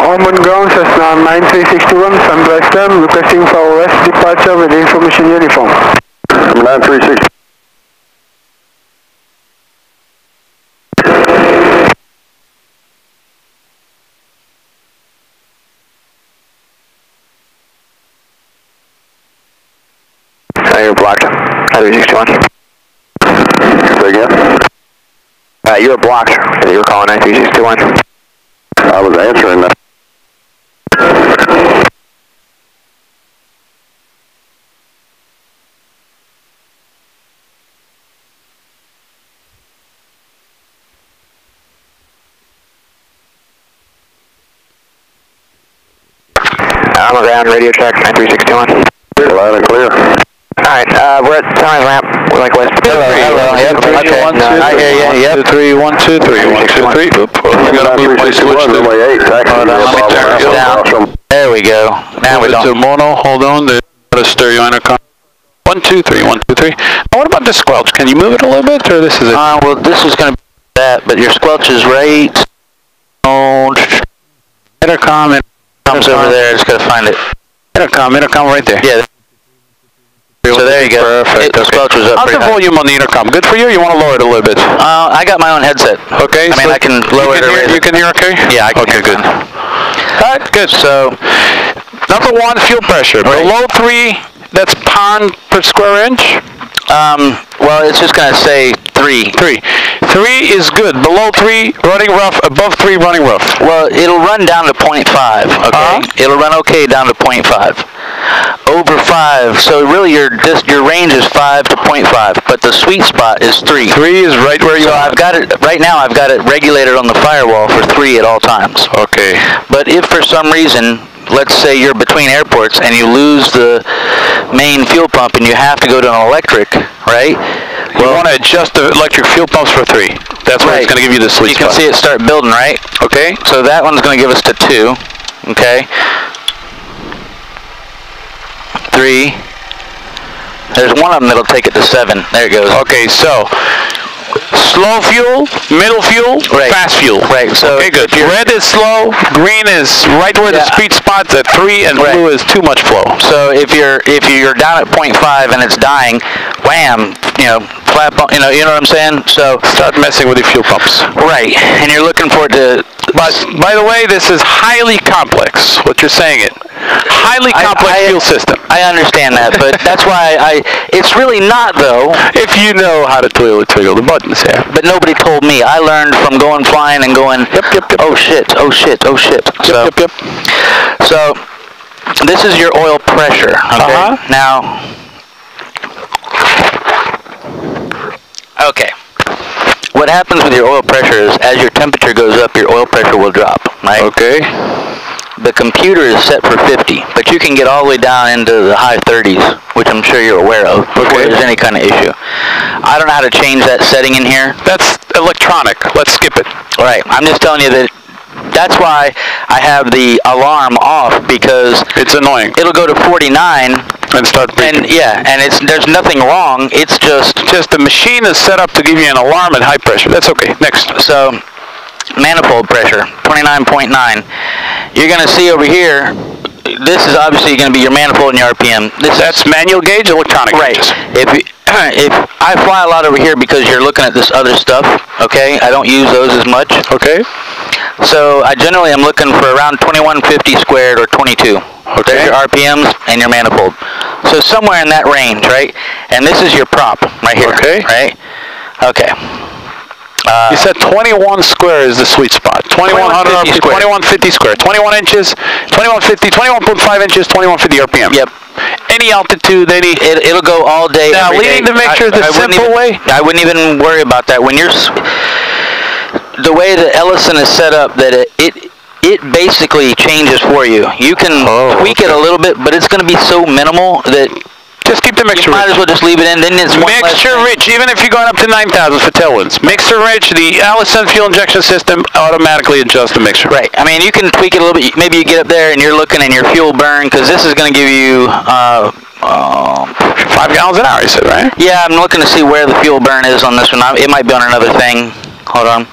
on ground, Cessna 9361, sunrise time, requesting for west departure with information uniform. 9360. You're blocked. 9361. Say again? You were blocked. You were calling 9361. I was answering that. I'm on ground, radio track 9361. Loud and clear. Alright, we're at Tommy's ramp. We're like west. Hello, yep, okay. I hear you, yep. 2 3 1 2 3 1 2 3. We gotta move my switch to runway 8. Hold on, let me turn this down. There we go. Now we don't. to mono, hold on, there's a stereo intercom. 1 2 3 1 2 3. Now what about the squelch? Can you move it a little bit, or this is it? Well, this is gonna be that, but your squelch is right. Oh, Intercom, comes over there, just gotta find it. intercom right there. Yeah. So there you go. Perfect. The squelch was up How's pretty the high. volume on the intercom? Good for you, or you want to lower it a little bit? I got my own headset. Okay. I mean, I can lower it or raise it. You can hear okay? Yeah, I can okay, hear good. fine. Alright, good. So, number 1, fuel pressure. Right. Below 3, that's pound per square inch? Well, it's just going to say 3. 3. 3 is good. Below 3, running rough. Above 3, running rough. Well, it'll run down to 0.5, okay? It'll run okay down to 0.5. Over 5, so really your range is 5 to 0.5, but the sweet spot is 3. 3 is right where you So are. I've got it, right now I've got it regulated on the firewall for 3 at all times. Okay. But if for some reason, let's say you're between airports and you lose the main fuel pump and you have to go to an electric, right? You want to adjust the electric fuel pumps for 3. That's where it's going to give you the sweet spot. You can see it start building, right? Okay. So that one's going to give us to 2, okay? 3. There's one of them that'll take it to 7. There it goes. Okay, so slow fuel, middle fuel, Right. fast fuel. Right. So Okay, good. Red is slow, green is right where the sweet spot's at 3, and Right. blue is too much flow. So if you're down at 0.5 and it's dying, wham, flap on, you know what I'm saying? So Start messing with the fuel pumps. right, and you're looking for it to. But by the way, this is highly complex. What you're saying it. Highly complex fuel system. I understand that, but that's why it's really not though. If you know how to twiddle the buttons here. But nobody told me. I learned from going flying and going. Yep. Oh shit! Oh shit! Oh shit! Yep. So this is your oil pressure. Okay. Now. Okay. What happens with your oil pressure is as your temperature goes up, your oil pressure will drop, right? Okay. The computer is set for 50, but you can get all the way down into the high 30s, which I'm sure you're aware of, before there's any kind of issue. I don't know how to change that setting in here. That's electronic. Let's skip it. All right. I'm just telling you that that's why I have the alarm off, because It's annoying. it'll go to 49 And start breathing. and there's nothing wrong. It's just the machine is set up to give you an alarm at high pressure. That's okay. Next. so manifold pressure 29.9. You're going to see over here. This is obviously going to be your manifold and your RPM. That's manual gauge, electronic gauges. If I fly a lot over here because you're looking at this other stuff, okay? I don't use those as much. Okay. So I generally am looking for around 2150 squared or 22. Okay. There's your RPMs and your manifold. So somewhere in that range, right? And this is your prop right here. Okay. Right? Okay. You said 21 square is the sweet spot. 2100 RPM, 2150 square. 21 inches, 2150, 21.5 inches, 2150 RPM. Yep. Any altitude, It'll go all day. Now, every leading day. to mixture the simple way. I wouldn't even worry about that. When you're the way that Ellison is set up, that it basically changes for you. You can tweak it a little bit, but it's going to be so minimal that just keep the mixture you might rich. as well just leave it in. Then it's Mixture rich, even if you're going up to 9,000 for tailwinds. Mixture rich, the Allison fuel injection system automatically adjusts the mixture. Right. I mean, you can tweak it a little bit. Maybe you get up there and you're looking at your fuel burn, because this is going to give you 5 gallons an hour, you said, right? Yeah, I'm looking to see where the fuel burn is on this one. It might be on another thing. Hold on.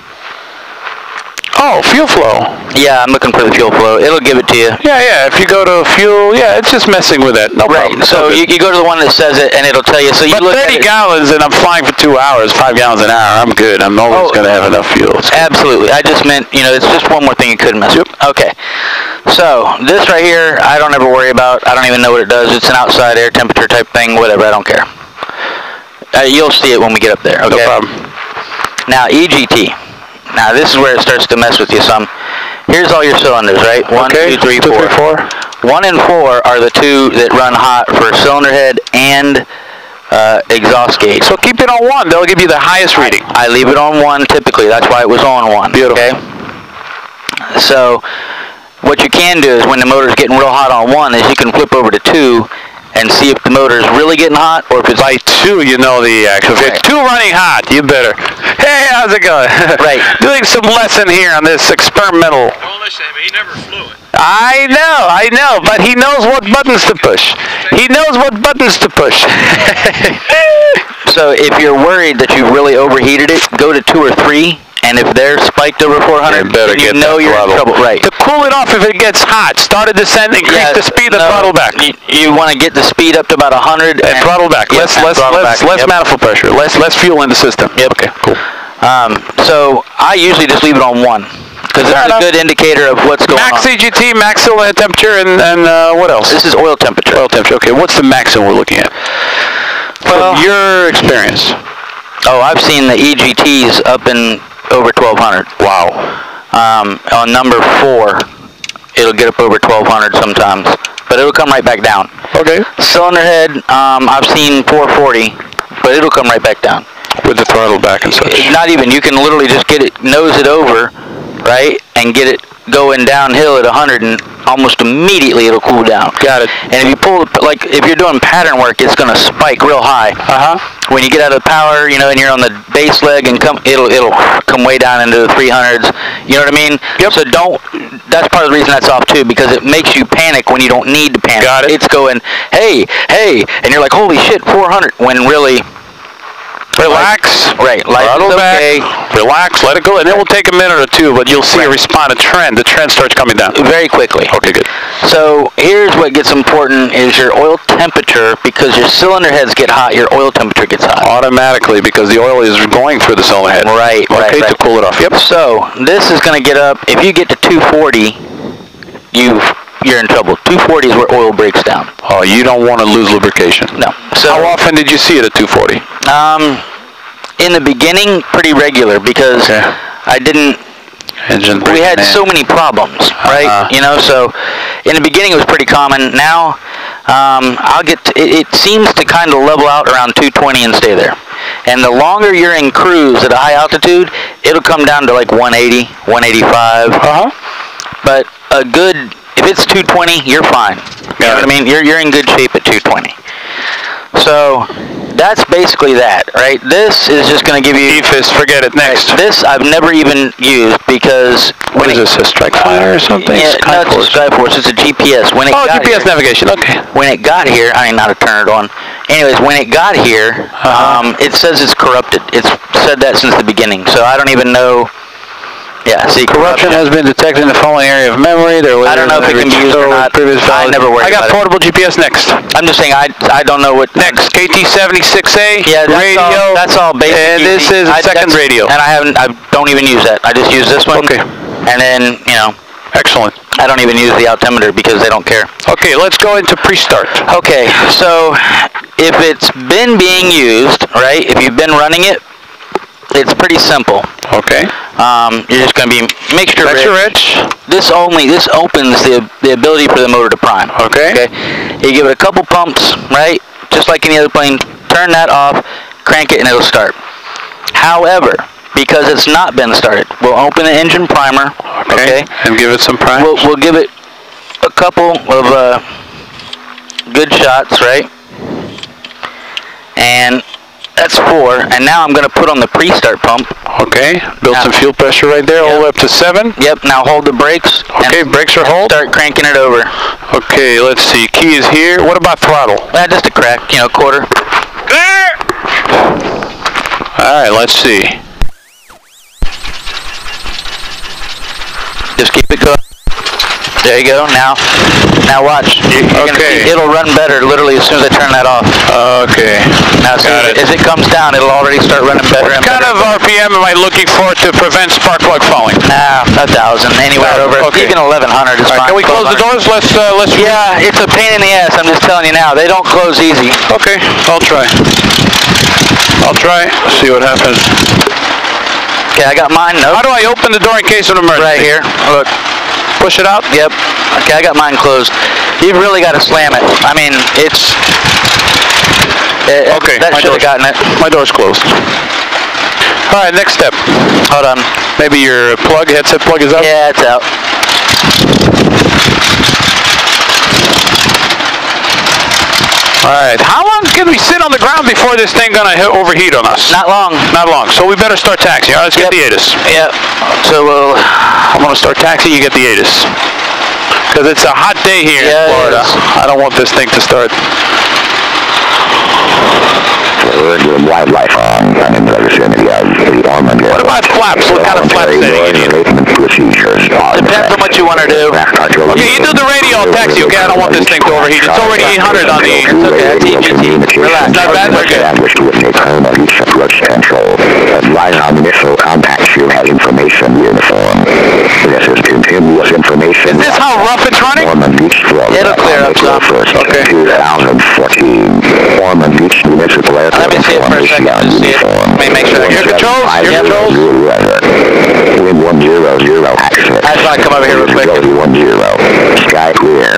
Oh, fuel flow. Yeah, I'm looking for the fuel flow. It'll give it to you. Yeah. If you go to fuel, yeah, it's just messing with that. No Right. problem. So you go to the one that says it, and it'll tell you. So you But look 30 at it. gallons, and I'm flying for 2 hours, 5 gallons an hour. I'm good. I'm always going to have enough fuel. Absolutely. I just meant, it's just one more thing you couldn't mess with. Okay. So this right here, I don't ever worry about. I don't even know what it does. It's an outside air temperature type thing. Whatever. I don't care. You'll see it when we get up there. Okay. No problem. Now EGT. Now this is where it starts to mess with you some. Here's all your cylinders, right? 1, 2, 3, 4. 1 and 4 are the two that run hot for cylinder head and exhaust gauge. So keep it on 1. They'll give you the highest reading. I leave it on 1 typically. That's why it was on 1. Beautiful. Okay. So what you can do is when the motor's getting real hot on 1 is you can flip over to 2 and see if the motor is really getting hot or if it's by 2, you know the action. If it's 2 running hot, you better. Hey, how's it going? Right. Doing some lesson here on this experimental. Don't listen to him. He never flew it. I know, but he knows what buttons to push. He knows what buttons to push. So if you're worried that you've really overheated it, go to 2 or 3. And if they're spiked over 400, you know you're in trouble. Right. To cool it off if it gets hot, start at descent, increase the speed, and throttle back. You want to get the speed up to about 100 and throttle back. Less manifold pressure. Less fuel in the system. Yep. Okay. Cool. So I usually just leave it on 1 because it's a good indicator of what's going on. Max EGT, max cylinder head temperature, and what else? This is oil temperature. Oil temperature. Okay. What's the maximum we're looking at? From your experience. Oh, I've seen the EGTs up in over 1200. Wow. On number 4, it'll get up over 1200 sometimes, but it'll come right back down. Okay. Cylinder head, I've seen 440, but it'll come right back down. With the throttle back and such. Not even. You can literally just get it, nose it over, right, and get it going downhill at 100, and almost immediately it'll cool down. Got it. And if you pull, like if you're doing pattern work, it's going to spike real high. When you get out of the power, and you're on the base leg, and it'll come way down into the 300s. You know what I mean? Yep. So that's part of the reason that's off too, because it makes you panic when you don't need to panic. Got it. It's going, hey, and you're like, holy shit, 400, when really. Relax. Right. Throttle back. Okay. Relax. Let it go. And it will take a minute or 2, but you'll see a trend. The trend starts coming down. Very quickly. Okay, good. So here's what gets important is your oil temperature. Because your cylinder heads get hot, your oil temperature gets hot. Automatically, because the oil is going through the cylinder head. Right. Okay, right. to cool it off. Yep. So this is going to get up. If you get to 240, you're in trouble. 240 is where oil breaks down. Oh, you don't want to lose lubrication. No. So how often did you see it at 240? In the beginning, pretty regular because I didn't. We had so many problems, right? So in the beginning it was pretty common. Now I'll get it seems to kind of level out around 220 and stay there. And the longer you're in cruise at a high altitude, it'll come down to like 180, 185. But if it's 220, you're fine. You know what I mean? You're in good shape at 220. So that's basically that, right? This is just going to give you... EFIS, forget it, next. This I've never even used because... What is this, a strike fighter or something? Yeah, no, it's a strike force. It's a GPS. GPS navigation, okay. When it got here, I didn't know how to turn it on. Anyways, when it got here, it says it's corrupted. It's said that since the beginning, so I don't even know... Yeah, see, corruption has been detected in the following area of memory. I don't know if it can be used or not. I never worried about it. I got portable GPS next. I'm just saying, I don't know what... Next, KT76A, radio. That's all basic. And this is a second radio. And I don't even use that. I just use this one. Okay. And then, Excellent. I don't even use the altimeter because they don't care. Okay, let's go into pre-start. Okay, so if it's been being used, right, if you've been running it, it's pretty simple. Okay. You're just going to be mixture rich. This opens the ability for the motor to prime. Okay. You give it a couple pumps, right? Just like any other plane. Turn that off, crank it, and it'll start. However, because it's not been started, we'll open the engine primer. Okay. And give it some prime. We'll give it a couple of good shots, right? And that's 4, and now I'm going to put on the pre-start pump. Okay, build some fuel pressure right there, all the way up to 7. Yep, now hold the brakes. Okay, brakes are hold. Start cranking it over. Okay, let's see, key is here. What about throttle? Just a crack, quarter. All right, let's see. Just keep it going. There you go. Now watch. You're gonna see it'll run better literally as soon as I turn that off. Okay. Now see, as it comes down, it'll already start running better. What kind of RPM am I looking for to prevent spark plug falling? 1,000. Anywhere over. Even 1,100 is fine. Can we close the doors? Let's. Yeah, it's a pain in the ass. I'm just telling you now. They don't close easy. Okay, I'll try. See what happens. Okay, I got mine. Nope. How do I open the door in case of an emergency? Right here. Look. Push it out? Yep. Okay, I got mine closed. You've really got to slam it. I mean, it's... okay. That should have gotten it. My door's closed. All right, next step. Hold on. Maybe your headset plug is out? Yeah, it's out. All right. How long can we sit on the ground before this thing gonna overheat on us? Not long. Not long. So we better start taxiing. All right, let's get the ATIS. Yep. So I'm gonna start taxiing. You get the ATIS. Because it's a hot day here in Florida. I don't want this thing to start. Wildlife on in the vicinity of the Ormond. What about flaps? What kind of flap setting you need? Depends on what you want to do. Okay, you do the radio, I'll taxi you. Okay, I don't want this thing to overheat. It's already 800 on the... It's okay, that's EGT. Relax. Not bad, we're good. Line on missile contact shield has information uniform. This is continuous information. Is this how rough it's running? It'll clear up some. Okay. 2014. Ormond Beach Municipal Airport. Let me see it for a second. Just see it. Let me make sure I Your controls? Your controls? Wind 100 access. I just want to come over here real quick. 10. Sky clear.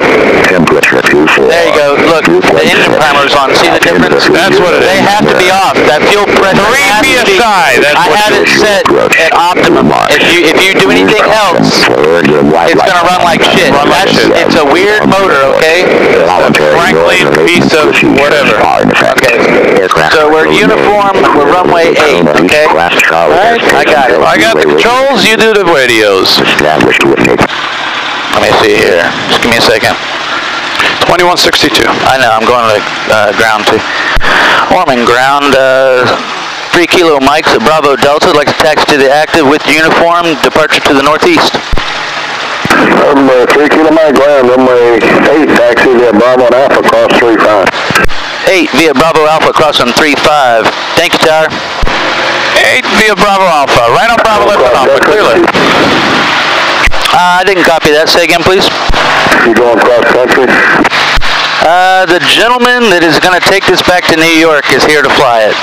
Temperature 24. There you go. Look, the engine primer's on. See the difference? That's what it is. They have to be off. That fuel pressure 3 PSI. That's I what have it set at optimum. If you do anything else, it's gonna run like shit. It's a weird motor, okay? Franklin piece of whatever. Okay. So we're uniform. We're runway 8. Okay. All right. I got it. I got the controls. You do the radios. Let me see here. Just give me a second. 2162. I know. I'm going to ground too. Ormond ground. 3 Kilo Mike's at Bravo Delta. I'd like to taxi to the active with uniform. Departure to the northeast. I'm 3 Kilo Mike ground. I'm 8 taxi via Bravo and Alpha cross 35. 8 via Bravo Alpha crossing 35. Thank you, Tyler. 8 via Bravo Alpha. Right on Bravo, left on Alpha. Clearly. I didn't copy that. Say again, please. You going cross country? The gentleman that is going to take this back to New York is here to fly it.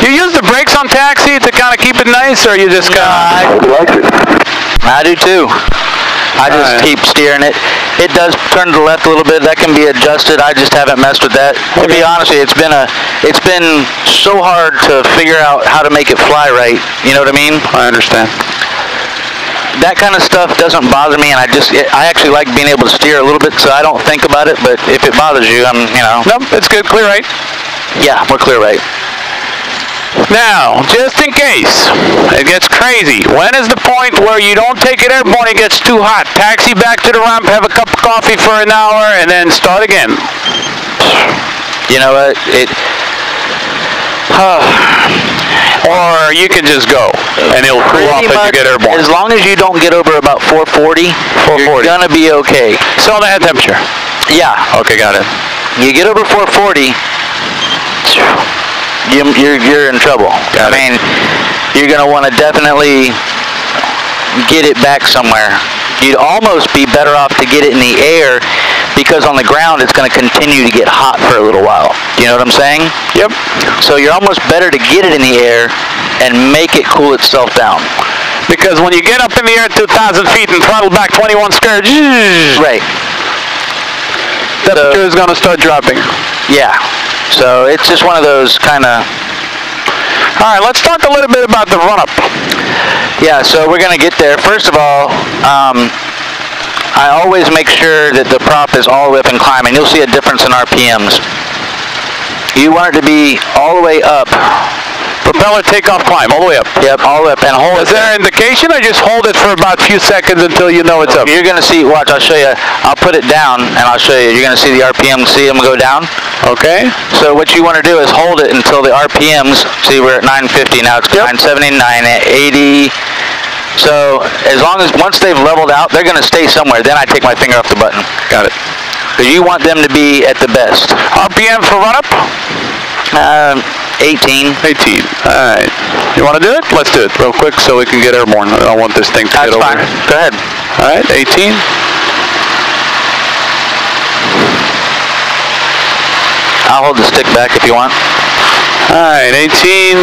You use the brakes on taxi to kind of keep it nice, or you just kind of... I like it. I do too. I just keep steering it. It does turn to the left a little bit. That can be adjusted. I just haven't messed with that. To be honest with you, it's been so hard to figure out how to make it fly right. You know what I mean? I understand. That kind of stuff doesn't bother me, and I actually like being able to steer a little bit, so I don't think about it. But if it bothers you, Nope, it's good. Clear right. Yeah, we're clear right. Now, just in case it gets crazy, when is the point where you don't take it airborne, it gets too hot? Taxi back to the ramp, have a cup of coffee for an hour, and then start again. You know what? Or you can just go, and it'll cool off as you get airborne. As long as you don't get over about 440, you're going to be okay. So the head temperature? Yeah. Okay, got it. You get over 440, you're in trouble. I mean, you're going to want to definitely get it back somewhere. You'd almost be better off to get it in the air, because on the ground it's going to continue to get hot for a little while. You know what I'm saying? Yep. So you're almost better to get it in the air and make it cool itself down. Because when you get up in the air 2,000 feet and throttle back 21 square, right, temperature is going to start dropping. Yeah. So it's just one of those kind of... All right, let's talk a little bit about the run-up. Yeah, so we're going to get there. First of all, I always make sure that the prop is all the way up and climbing. You'll see a difference in RPMs. You want it to be all the way up, Propeller takeoff climb, all the way up. Yep, all the way up, and hold Is it. there an indication, or just hold it for about a few seconds until you know it's up? You're going to see, watch, I'll show you. I'll put it down, and I'll show you. You're going to see the RPM, see them go down. Okay. So what you want to do is hold it until the RPMs, see we're at 950, now it's 970, 980. So as long as, once they've leveled out, they're going to stay somewhere. Then I take my finger off the button. Got it. Because you want them to be at the best. RPM for run up? 18. 18. All right. You want to do it? Let's do it real quick so we can get airborne. I don't want this thing to That's get over. fine. Go ahead. All right, 18. I'll hold the stick back if you want. All right, 18.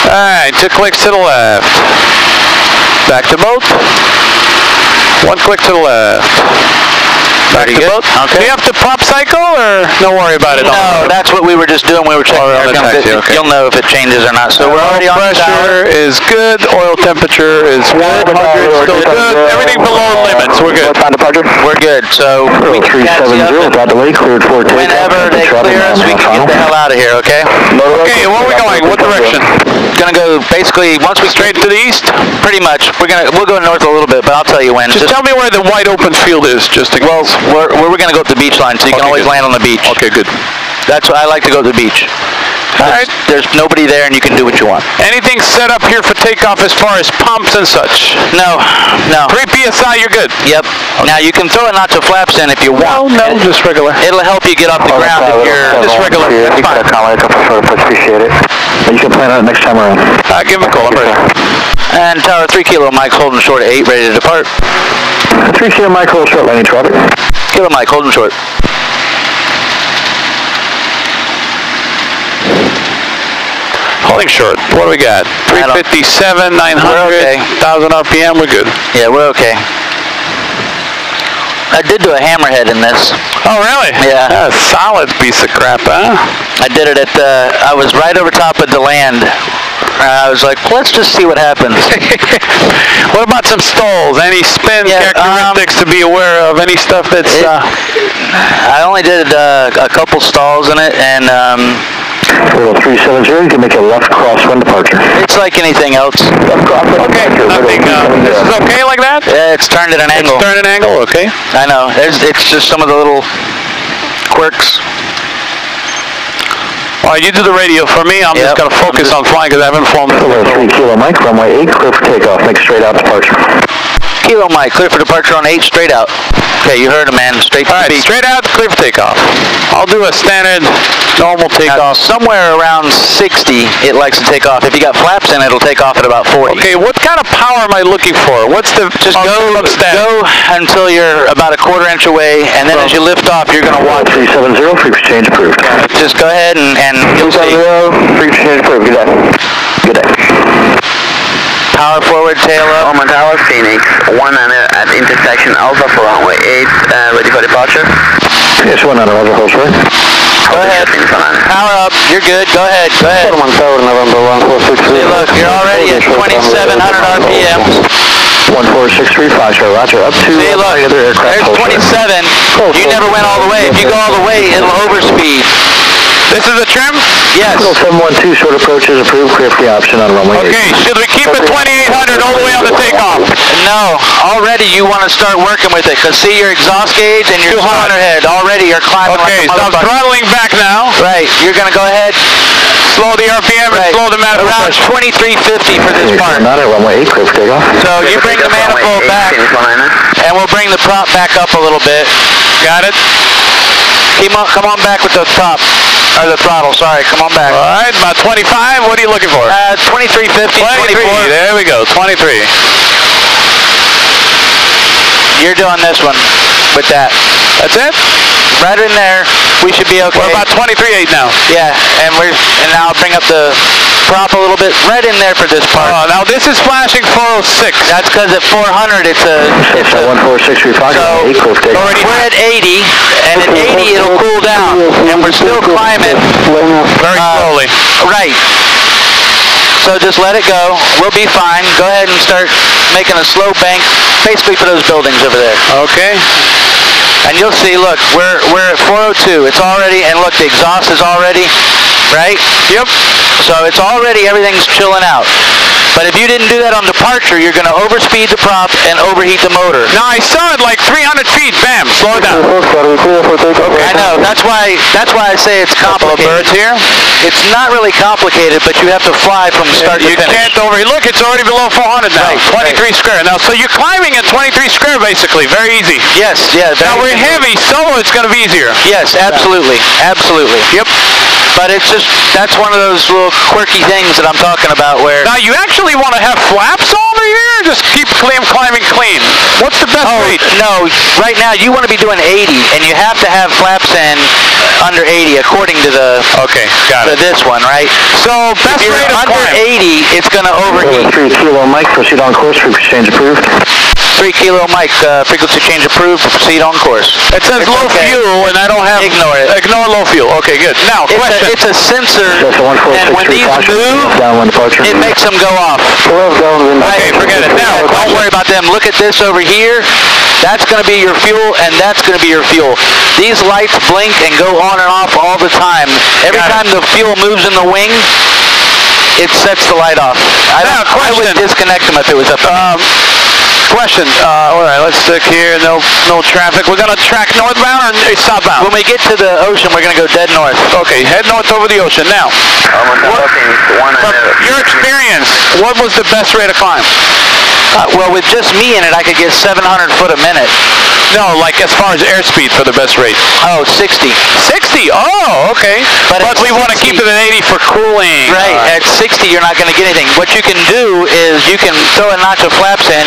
All right, 2 clicks to the left. Back to both. 1 click to the left. Back to both. Okay. Do you have to pop cycle, or don't worry about it? No, that's what we were just doing. We were checking on the taxi, okay. You'll know if it changes or not. So we're already on the pressure is good. Oil temperature is 100. Still good. Everything below limits. We're good. We're good. So we can catch you up got delay cleared for takeoff. whenever they clear us, we can get the hell out of here. Okay? Okay, where are we going? What direction? Gonna go basically once we Straight to the east? pretty much. We'll go north a little bit, but I'll tell you when. Just tell me where the wide open field is, just in case. We're going to go up the beach line, so you can always land on the beach. Okay, good. That's why I like to go to the beach. All right. There's nobody there, and you can do what you want. Anything set up here for takeoff as far as pumps and such? No. 3 PSI, you're good? Yip. Now, you can throw a notch of flaps in if you want. No, just regular. It'll help you get off the ground if you're Just regular. That's fine. Appreciate it. You can plan on it next time around. Give him a call. I'm ready. And tower 3 kilo, Mike's holding short at 8, ready to depart. 3 kilo micro short landing traffic. Kilo, Mike, holding short. Holding short. What do we got? 357, 900, 1,000 RPM. We're good. Yeah, we're okay. I did do a hammerhead in this. Oh, really? Yeah. A solid piece of crap, huh? I did it at I was right over top of the land. I was like, let's just see what happens. What about some stalls? Any spin characteristics to be aware of? Any stuff that's... I only did a couple stalls in it, and... 370, you can make a left crosswind departure. It's like anything else. Okay, nothing. This is okay like that? Yeah, it's turned at an angle. It's turned at an angle, okay. I know. It's just some of the little quirks. All right, you do the radio for me. I'm just going to focus on flying because I haven't flown this. 3 kilo Mike, runway 8, clear for takeoff. Make straight out departure. Kilo Mike, clear for departure on 8, straight out. Okay, you heard him, man. Straight to the beach. Straight out, clear for takeoff. I'll do a standard, normal takeoff. Now, somewhere around 60, it likes to take off. If you got flaps in, it'll take off at about 40. Okay, what kind of power am I looking for? What's the... Just go until you're about a quarter inch away, and then as you lift off, you're going to watch. 370, frequency change approved. Just go ahead and you'll see. 370, frequency change approved. Good day. Good day. Power forward, tail up. Oman Tower, Phoenix, 19 at intersection Alpha for runway 8, ready for departure. Yes, 19, Roger, hold short. Go ahead. Power up. You're good. Go ahead. Go ahead. Oman Tower, November 1463. See, look, you're already at 2,700 RPMs. 14635, sir, Roger, up to See, look, there's 27. You never went all the way. If you go all the way, it'll overspeed. This is the trim? Yes. 712, short approach is approved, clear for the option on runway 8. Okay, should we keep it 2,800 all the way on the takeoff? No, already you want to start working with it, because see your exhaust gauge and your cylinder head, already you're climbing Okay, like a so I'm motherfucker. throttling back now. Right, you're going to go ahead. Slow the RPM and slow the Around manifold. 2350 for this part. Not at runway 8, clear for takeoff. So you bring the manifold back, and we'll bring the prop back up a little bit. Got it? Come on back with the prop, or the throttle, sorry, come on back. All right, about 25. What are you looking for? 2350, 23. 24. There we go, 23. You're doing this one with that. That's it? Right in there, we should be okay. We're about 23.8 now. Yeah, and now I'll bring up the prop a little bit right in there for this part. Now this is flashing 406. That's because at 400 it's a 14635, so 8, clear for takeoff. we're at 80, and at 80 it'll cool down, and we're still climbing Very slowly. right. So just let it go. We'll be fine. Go ahead and start making a slow bank, basically for those buildings over there. Okay. And you'll see, look, we're at 402. It's already, and look, the exhaust is already right? Yep. So it's already, everything's chilling out. But if you didn't do that on departure, you're going to overspeed the prop and overheat the motor. Now I saw it like 300 feet. Bam, slow it down. I know, that's why I say it's complicated. Couple of birds here. It's not really complicated, but you have to fly from start to You finish. can't look, it's already below 400 now. Right, 23 square. Now, so you're climbing at 23 square basically. Very easy. Yes, yeah. Now we're heavy, solo it's going to be easier. Yes, absolutely, absolutely. Yep. But it's just, that's one of those little quirky things that I'm talking about where... Now you actually want to have flaps over here? Just keep climbing clean. What's the best rate? No, right now you want to be doing 80, and you have to have flaps in under 80 according to the... Okay, got it. this one, right? So best If you're rate of under climb. 80, it's going to overheat. 3 kilo Mike, proceed on course, frequency change approved. 3 kilo Mike, frequency change approved, proceed on course. It says It's low okay. fuel, and I don't have... Ignore it. Ignore low fuel. Okay, good. Now, question. It's a sensor, That's a and when 1463 these caution. move, Downwind departure. it makes them go off. Okay, forget it. Now, Don't worry about them. Look at this over here. That's going to be your fuel, and that's going to be your fuel. These lights blink and go on and off all the time. Every Got time it. the fuel moves in the wing, it sets the light off. I would disconnect them if it was up to me. Question. All right, let's stick here. No traffic. We're going to track northbound or southbound? When we get to the ocean, we're going to go dead north. Okay, head north over the ocean. Now, from your experience, what was the best rate of climb? Well, with just me in it, I could get 700 foot a minute. No, like as far as airspeed for the best rate. Oh, 60. 60? Oh, okay. But But we want to keep it at 80 for cooling. Right, at 60 you're not going to get anything. What you can do is you can throw a notch of flaps in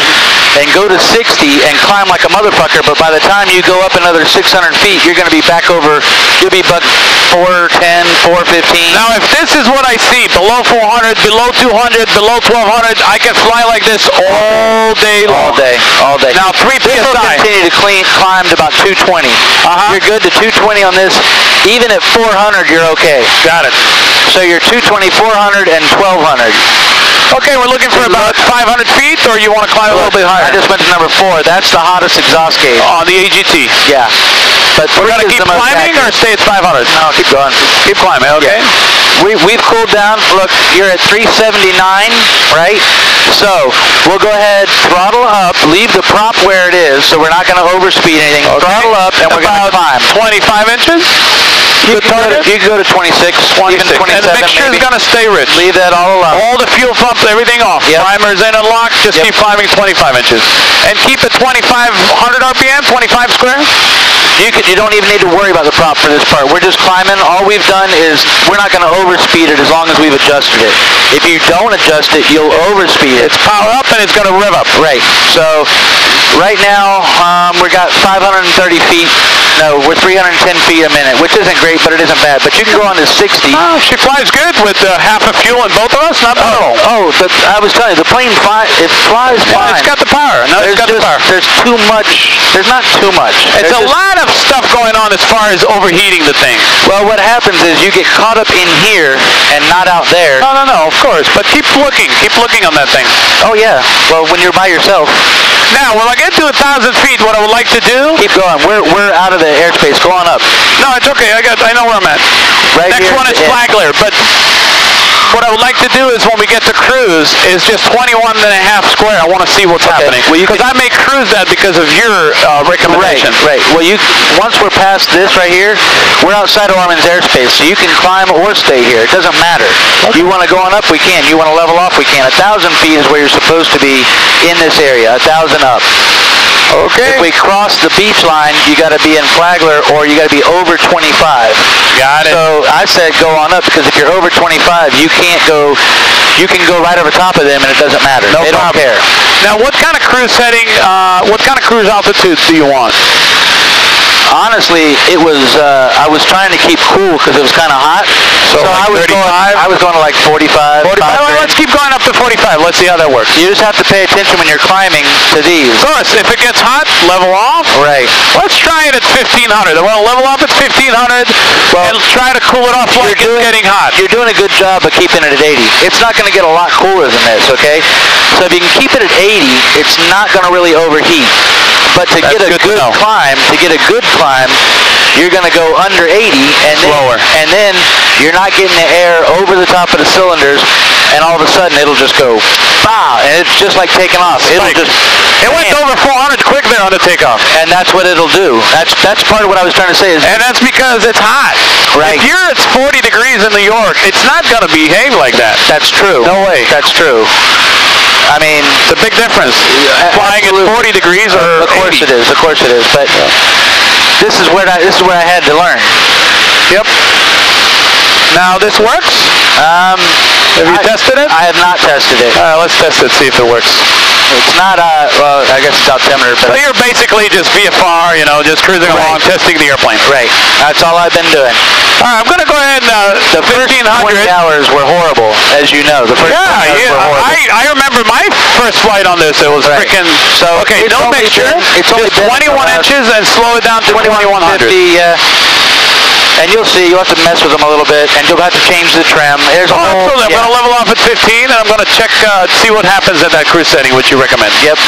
and go to 60 and climb like a motherfucker, but by the time you go up another 600 feet, you're going to be back over, you'll be buck 410, 415. Now, if this is what I see, below 400, below 200, below 1200, I can fly like this all day long. All day. Now, 3 This will PSI. continue to climb to about 220. You're good to 220 on this. Even at 400, you're okay. Got it. So you're 220, 400, and 1200. Okay, we're looking for about 500 feet, or you want to climb a little bit higher? I just went to number 4. That's the hottest exhaust gauge. On the AGT. Yeah. But We're going to this is keep the most climbing or accurate. stay at 500? No, keep going. Keep climbing, okay. We've cooled down. Look, you're at 379, right? So we'll go ahead, throttle up, leave the prop where it is, so we're not going to overspeed anything. Okay. Throttle up, and we're going to climb. 25 inches? You can go to 26, even 27, And the mixture is maybe. going to stay rich. Leave that all alone. All the fuel pumps, everything off. Yep. Primers in and locked. Just Yep. keep climbing 25 inches. And keep it 2,500 RPM, 25 square? You don't even need to worry about the prop for this part. We're just climbing. All we've done is we're not going to overspeed it as long as we've adjusted it. If you don't adjust it, you'll overspeed it. It's power up and it's going to rev up. Right. So right now we got 530 feet. No, we're 310 feet a minute, which isn't great, but it isn't bad. But you can go on to 60. Oh, she flies good with half a fuel in both of us. Not bad at all. I was telling you, the plane flies fine. It's got the power. No, it's got the power. There's too much. There's not too much. It's a lot of stuff going on as far as overheating the thing. Well, what happens is you get caught up in here and not out there. No, of course. But keep looking. Keep looking on that thing. Oh, yeah. Well, when you're by yourself. Now, when I get to 1,000 feet, what I would like to do... Keep going. We're out of the airspace. Go on up. No, it's okay. I know where I'm at. Right Next here one is at the end. Flagler, but what I would like to do is when we get to cruise is just 21 and a half square. I want to see what's happening. Well, because I may cruise that because of your recommendation. Right. Well, once we're past this right here, we're outside of Orman's airspace, so you can climb or stay here. It doesn't matter. You want to go on up, we can. You want to level off, we can. 1,000 feet is where you're supposed to be in this area. 1,000 up. Okay. If we cross the beach line, you got to be in Flagler, or you got to be over 25. Got it. So I said go on up, because if you're over 25, you can't go. You can go right over top of them, and it doesn't matter. No they problem. don't care. Now, what kind of cruise setting, what kind of cruise altitude do you want? Honestly, it was. I was trying to keep cool because it was kind of hot. So like 35? I was going to like 45. 45? Well, let's keep going up to 45. Let's see how that works. You just have to pay attention when you're climbing to these. Of course, if it gets hot, level off. Right. Let's try it at 1,500. I want to level up at 1,500 and try to cool it off like it's getting hot. You're doing a good job of keeping it at 80. It's not going to get a lot cooler than this, okay? So if you can keep it at 80, it's not going to really overheat. But to get a good climb, you're going to go under 80, and then you're not getting the air over the top of the cylinders, and all of a sudden it'll just go, bah, and it's just like taking off. It went over 400 quick there on the takeoff. And that's what it'll do. That's part of what I was trying to say. And that's because it's hot. Right. If you're at 40 degrees in New York, it's not going to behave like that. That's true. No way. That's true. I mean, it's a big difference. Flying at 40 degrees or of course 80. it is. Of course it is. But this is where I had to learn. Yep. Now this works? Have you tested it? I have not tested it. Let's test it, see if it works. It's not, well, I guess it's altimeter, but... So you're basically just VFR, you know, just cruising along, testing the airplane. Right. That's all I've been doing. All right, I'm going to go ahead and... the first 20 hours were horrible, as you know. The first 20 hours were horrible. I remember my first flight on this. It was freaking... So, okay, no mixture. It's only just 21 inches and slow it down to 2100. And you'll see, you'll have to mess with them a little bit, and you'll have to change the trim. There's I'm going to level off at 15, and I'm going to check, see what happens at that cruise setting, which you recommend. Yep.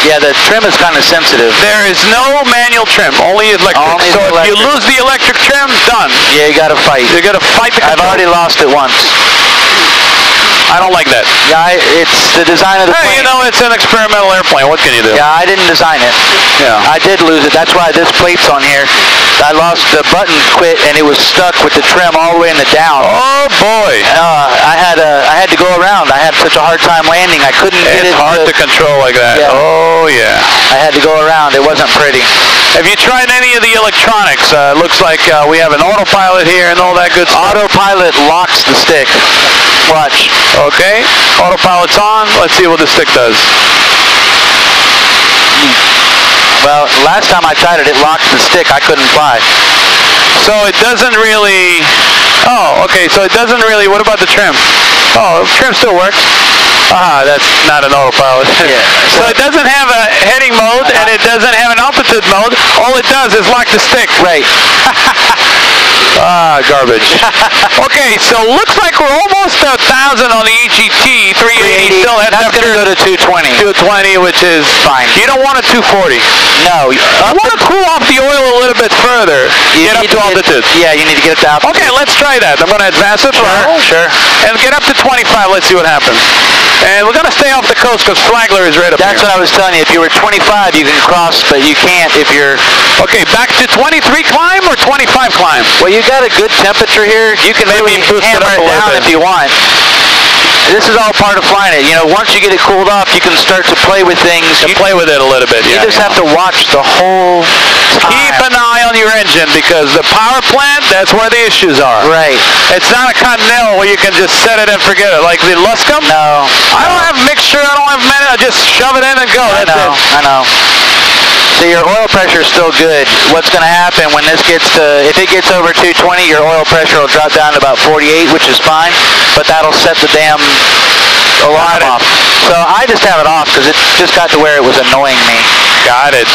Yeah, the trim is kind of sensitive. There is no manual trim, only electric. So if you lose the electric trim, done. Yeah, you got to fight. You got to fight the control. I've already lost it once. I don't like that. Yeah, it's the design of the plane. You know, it's an experimental airplane. What can you do? Yeah, I didn't design it. Yeah. I did lose it. That's why this plate's on here. I lost the button quit, and it was stuck with the trim all the way in the down. Oh, boy. I had to go around. I had such a hard time landing. I couldn't get it. It's hard to control like that. Yeah. Oh, yeah. I had to go around. It wasn't pretty. Have you tried any of the electronics? Looks like we have an autopilot here and all that good stuff. Autopilot locks the stick. Watch. Okay. Autopilot's on. Let's see what the stick does. Well, last time I tried it, it locked the stick. I couldn't fly. So it doesn't really... Oh, okay. So it doesn't really... What about the trim? Oh, the trim still works. That's not an autopilot. Yeah. So it doesn't have a heading mode, and it doesn't have an altitude mode. All it does is lock the stick. Right. Garbage. Okay, so looks like we're almost 1,000 on the EGT. 380 still at that's going to go to 220. 220, which is fine. You don't want a 240. No. You want to cool off the oil a little bit further. Get up to altitude. Yeah, you need to get up to altitude. Okay, let's try that. I'm going to advance it. Sure. And get up to 25. Let's see what happens. And we're going to stay off the coast because Flagler is right up That's here. what I was telling you. If you were 25, you can cross, but you can't if you're... Okay, back to 23 climb or 25 climb? Well, you got a good temperature here. You can maybe hammer it down if you want. This is all part of flying it. You know, once you get it cooled off, you can start to play with things. You play with it a little bit, You just have to watch the whole time. Keep an eye on your engine because the power plant, that's where the issues are. Right. It's not a Continental where you can just set it and forget it. Like the Luscombe? No. I don't have mixture. I don't have I just shove it in and go. I know. So your oil pressure is still good. What's going to happen when this gets to, if it gets over 220, your oil pressure will drop down to about 48, which is fine, but that'll set the damn alarm off. So I just have it off because it just got to where it was annoying me. Got it.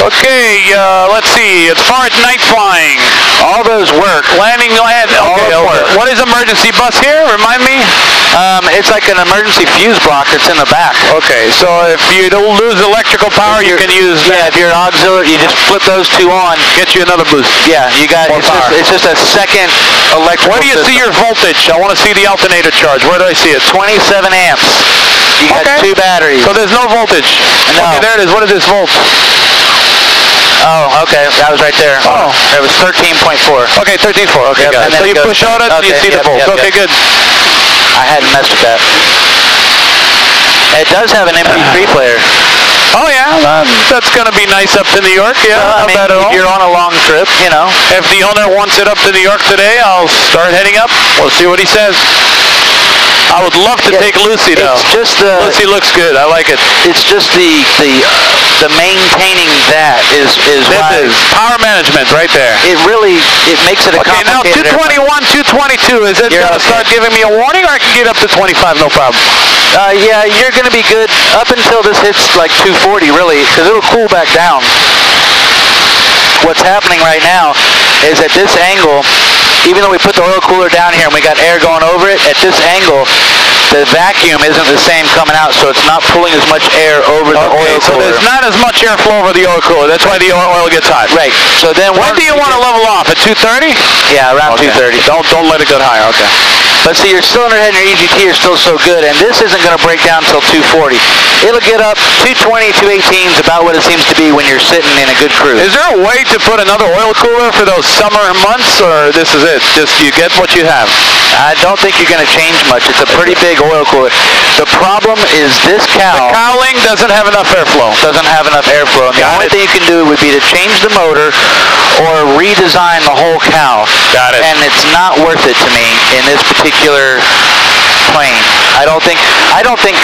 Okay, let's see. As far as night flying, all those work. Landing. Okay. What is emergency bus here? Remind me. It's like an emergency fuse block that's in the back. Okay, so if you don't lose electrical power, you can use that. Yeah, if you're auxiliary, you just flip those two on. Get you another boost. Yeah, you got it's just a second electrical Where do you see your voltage? I want to see the alternator charge. Where do I see it? 27 amps. You got two batteries. So there's no voltage. No. Okay, there it is. What is this volt? Oh, okay. That was right there. Oh. It was 13.4. Okay, 13.4. Okay, Yep, got it. So you push on it and you see the volt. Okay, good. I hadn't messed with that. It does have an MP3 player. Oh, yeah. That's going to be nice up to New York. Yeah, I mean, if you're on a long trip, you know. If the owner wants it up to New York today, I'll start heading up. We'll see what he says. I would love to take Lucy, though. It's just Lucy looks good. I like it. It's just the maintaining that is why. This is power management right there. It makes it a complicated. Okay, now 221, 222. Is it going to start giving me a warning, or I can get up to 25, no problem? Yeah, you're going to be good up until this hits like 240, really, because it'll cool back down. What's happening right now is at this angle, even though we put the oil cooler down here and we got air going over it, at this angle, the vacuum isn't the same coming out, so it's not pulling as much air over the oil cooler. So there's not as much airflow over the oil cooler. That's why the oil gets hot. Right. So then when do you want to level off? At 230? Yeah, around 230. Don't let it go higher. Okay. But see, your cylinder head and your EGT are still so good, and this isn't going to break down until 240. It'll get up 220, 218 is about what it seems to be when you're sitting in a good cruise. Is there a way to put another oil cooler for those summer months, or this is it? Just you get what you have? I don't think you're going to change much. It's a pretty big oil cooler. The problem is this cow. The cowling doesn't have enough airflow. Doesn't have enough airflow. And the only thing you can do would be to change the motor or redesign the whole cow. Got it. And it's not worth it to me in this particular plane. I don't think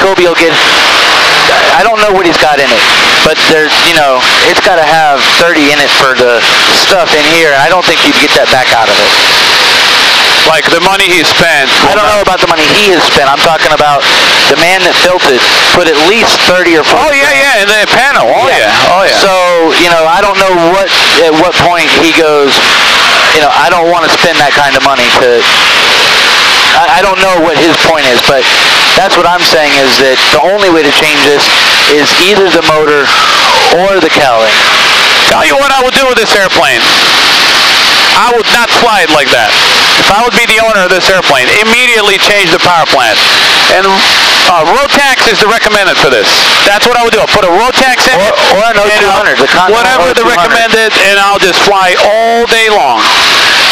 Kobe will get. I don't know what he's got in it, but there's, it's got to have 30 in it for the stuff in here. And I don't think you'd get that back out of it. Like the money he spent. I don't know about the money he has spent. I'm talking about the man that built it put at least 30 or 40. Oh yeah, in the panel. Oh yeah. So I don't know at what point he goes. I don't want to spend that kind of money to. I don't know what his point is, but that's what I'm saying is that the only way to change this is either the motor or the cowling. Tell you what I would do with this airplane. I would not fly it like that. If I would be the owner of this airplane, immediately change the power plant. And Rotax is the recommended for this. That's what I would do. I'll put a Rotax in or an O200. Whatever the recommended, and I'll just fly all day long.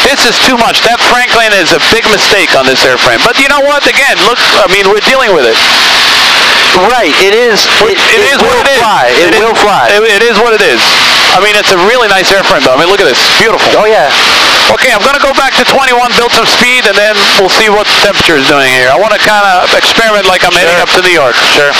This is too much. That Franklin is a big mistake on this airframe. But you know what? Again, look, we're dealing with it. Right, it is. It will fly. It will fly. It is what it is. It's a really nice airframe, though. Look at this. Beautiful. Oh, yeah. Okay, I'm going to go back to 21, build some speed, and then we'll see what the temperature is doing here. I want to kind of experiment like I'm heading up to New York. Sure.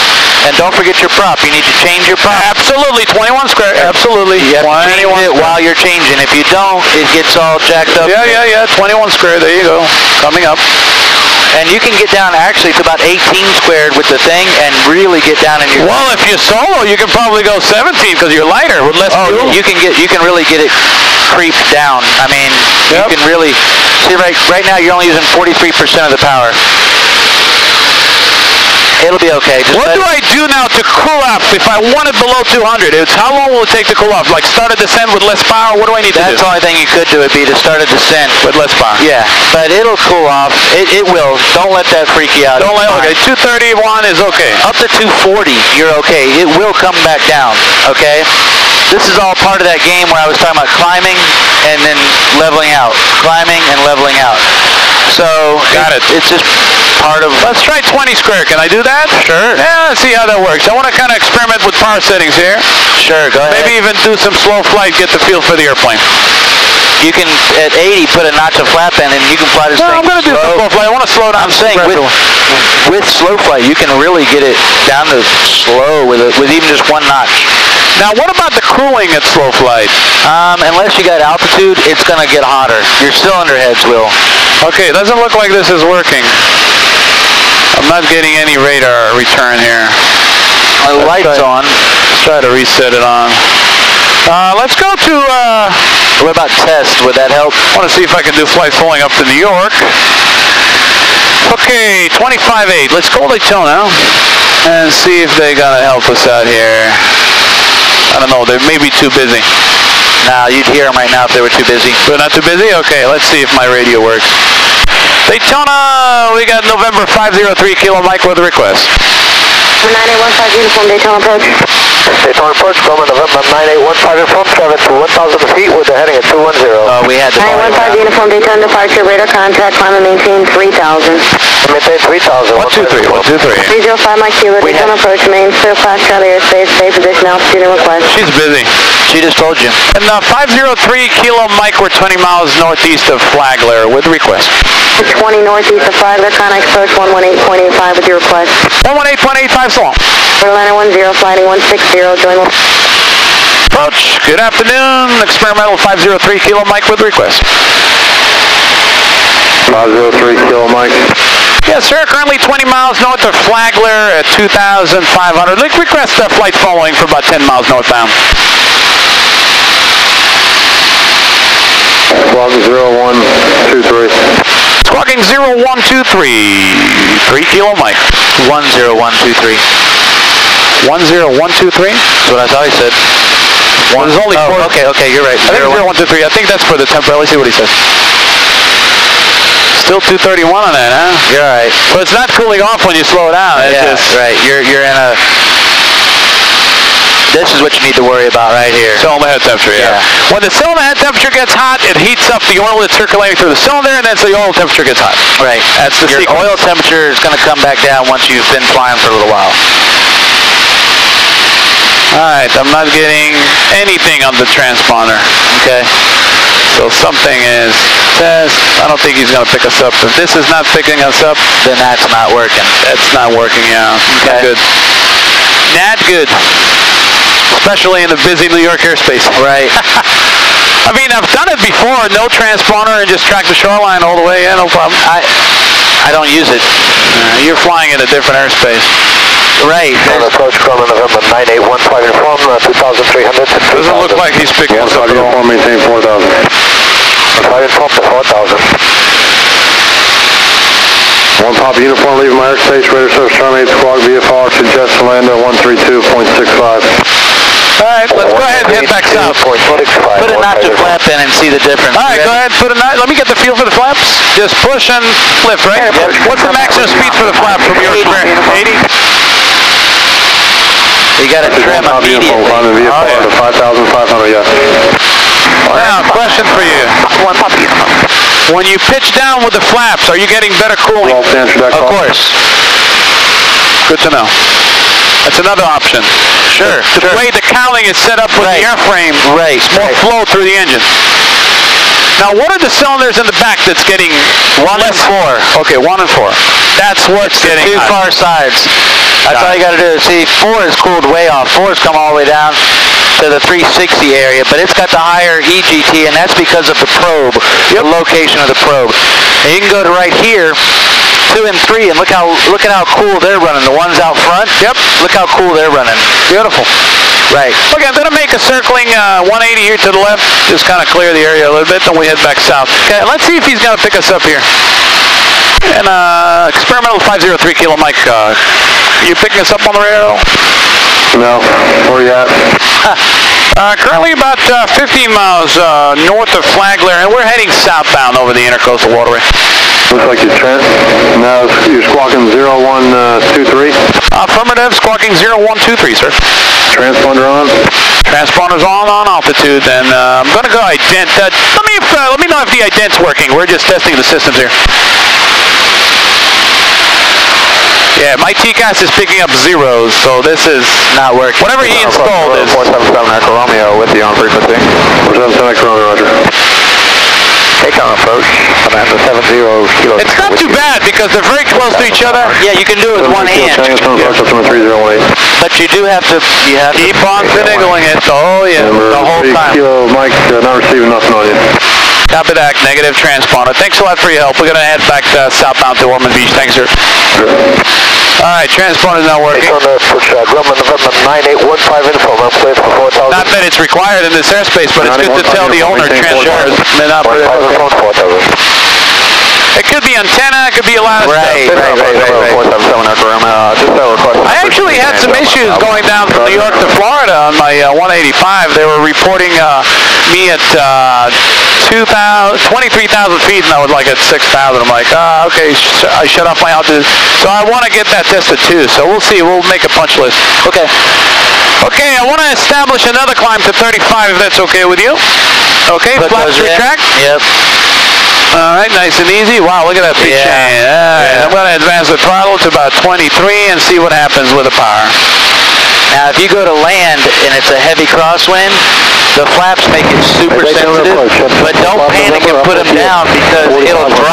And don't forget your prop. You need to change your prop. Absolutely. 21 square. Absolutely. You have to change it while you're changing. If you don't, it gets all jacked up. Yeah. 21 square. There you go. Coming up. And you can get down actually to about 18 squared with the thing and really get down in your... Well, if you're solo, you can probably go 17 because you're lighter with less fuel. You can really get it creeped down. You can really... See, right now you're only using 43% of the power. It'll be okay. What do I do now to cool off if I want it below 200? How long will it take to cool off? Like start a descent with less power? What do I need to do? That's the only thing you could do would be to start a descent with less power. Yeah, but it'll cool off. It will. Don't let that freak you out. Okay, 231 is okay. Up to 240, you're okay. It will come back down, okay? This is all part of that game where I was talking about climbing and then leveling out. Climbing and leveling out. So, got it. It's just part of... Let's try 20 square. Can I do that? Sure. Yeah, let's see how that works. I want to kind of experiment with power settings here. Sure, go ahead. Maybe even do some slow flight, get the feel for the airplane. You can, at 80, put a notch of flap in and you can fly this thing. I'm going to do some slow flight. I want to slow down. I'm saying with slow flight, you can really get it down to slow with even just one notch. Now, what about the cooling at slow flight? Unless you got altitude, it's going to get hotter. Your cylinder heads will. Okay, it doesn't look like this is working. I'm not getting any radar return here. The light's on. Let's try to reset it on. Let's go to... what about test? Would that help? I want to see if I can do flight falling up to New York. Okay, 25.8. Let's go Daytona and see if they got to help us out here. I don't know. They may be too busy. Nah, you'd hear them right now if they were too busy. They're not too busy? Okay, let's see if my radio works. Daytona, we got November 503 Kilo Mike with a request. 9815 uniform Daytona approach. Daytona approach, Roman November 9815 uniform, travel to 1,000 feet with the heading at 210. We had the 915 uniform Daytona departure, radar contact, climb and maintain 3,000. Maintain 3,000. 123, 123. 305 Mike Kilo, Daytona approach, main, clear flash, Charlie airspace, stay position, altitude and request. She's busy. She just told you. And 503 Kilo Mike, we're 20 miles northeast of Flagler with request. 20 northeast of Flagler, contact approach 118.85 with your request. 118.85, so long. Atlanta 10, flying 160, join Approach, good afternoon, experimental 503 Kilo Mike with request. 503 Kilo Mike. Yes, sir, currently 20 miles north of Flagler at 2,500. Request flight following for about 10 miles northbound. Squawking 0123. Squawking 0123. 3 Kilo Mike. 10123. 10123? That's what I thought he said. There's only four. Okay, you're right. I think 0123. I think that's for the temperature. Let's see what he says. Still 231 on that, huh? You're right. So it's not cooling off when you slow down. It's Yeah, just right. You're in a... This is what you need to worry about right here. cylinder head temperature, yeah. When the cylinder head temperature gets hot, it heats up the oil that's circulating through the cylinder, and then so the oil temperature gets hot. Right. That's the Your sequence. oil temperature is going to come back down once you've been flying for a little while. Alright, I'm not getting anything on the transponder. Okay. So something is test. I don't think he's going to pick us up. If this is not picking us up, Then that's not working. that's not working, yeah. Okay. Not good. Not good. Especially in the busy New York airspace. Right. I mean, I've done it before, no transponder and just track the shoreline all the way, yeah, no problem. I don't use it. You're flying in a different airspace. Right. Approach from November 9815 inform 2300. Doesn't look like he's picking us up at all. Uniform maintain 4000. 5 inform to 4000. 1 Papa uniform leaving my airspace, radar service terminate, squawk VFR, suggest to land at 132.65. Alright, let's go ahead and head back south. Put a notch of flap in and see the difference. Alright, go ahead, put a notch. Let me get the feel for the flaps. Just push and lift, right? Yep. What's the maximum speed for the flap from your experience? 80? You got to trim immediately. VFR to 5,500, yes. Now, question for you. 1 Papa uniform. When you pitch down with the flaps, are you getting better cooling? Roll stand, deck Of call. course. Good to know. That's another option. Sure. The way the cowling is set up with the airframe, Right. it's more flow through the engine. Now, what are the cylinders in the back that's getting 1 and 4. Okay, 1 and 4. That's what's The getting two hot. far sides. That's all you got to do. See, 4 is cooled way off. 4 has come all the way down to the 360 area, but it's got the higher EGT, and that's because of the probe, the location of the probe. And you can go to right here, 2 and 3, and look at how cool they're running. The ones out front. Yep. Look how cool they're running. Beautiful. Right. Okay, I'm going to make a circling 180 here to the left. Just kind of clear the area a little bit, then we head back south. Okay, let's see if he's going to pick us up here. And experimental 503 Kilo Mike, you picking us up on the radar? No, where you at? Currently about 15 miles north of Flagler, and we're heading southbound over the Intercoastal Waterway. Looks like you're Trent. No, you're squawking 0123. Affirmative, squawking 0123, sir. Transponder on. Transponder's on altitude, and I'm going to go ident. Let me know if the ident's working. We're just testing the systems here. Yeah, my TCAS is picking up zeros, so this is not working. Whatever he installed is... 477 Echo Romeo with you on frequency. 477 Echo Romeo, roger. Takeoff approach. Amanda 70 Kilo. It's not too bad because they're very close to each other. Yeah, you can do it with one hand. But you do have to... Keep on finagling it. Oh, yeah, the whole time. Kilo Mike, not receiving nothing on you. Copy that, negative transponder. Thanks a lot for your help. We're going to head back southbound to Ormond Beach. Thanks, sir. All right, transponder's not working. Grumman November 9815 info. I'm clear for 4,000. Not that it's required in this airspace, but it's good to tell the owner transponders may not put it. It could be antenna, it could be a lot of stuff. Right. I actually had some issues going down from New York to Florida on my 185. They were reporting me at 23,000 feet, and I was like at 6,000. I'm like, okay, I shut off my altitude. So I want to get that tested too. So we'll see. We'll make a punch list. Okay. Okay, I want to establish another climb to 35 if that's okay with you. Okay, flaps retract. Yep. All right, nice and easy. Wow, look at that big chain. All right, I'm going to advance the throttle to about 23 and see what happens with the power. Now, if you go to land and it's a heavy crosswind, the flaps make it super sensitive, but don't panic and put them down because it'll drop.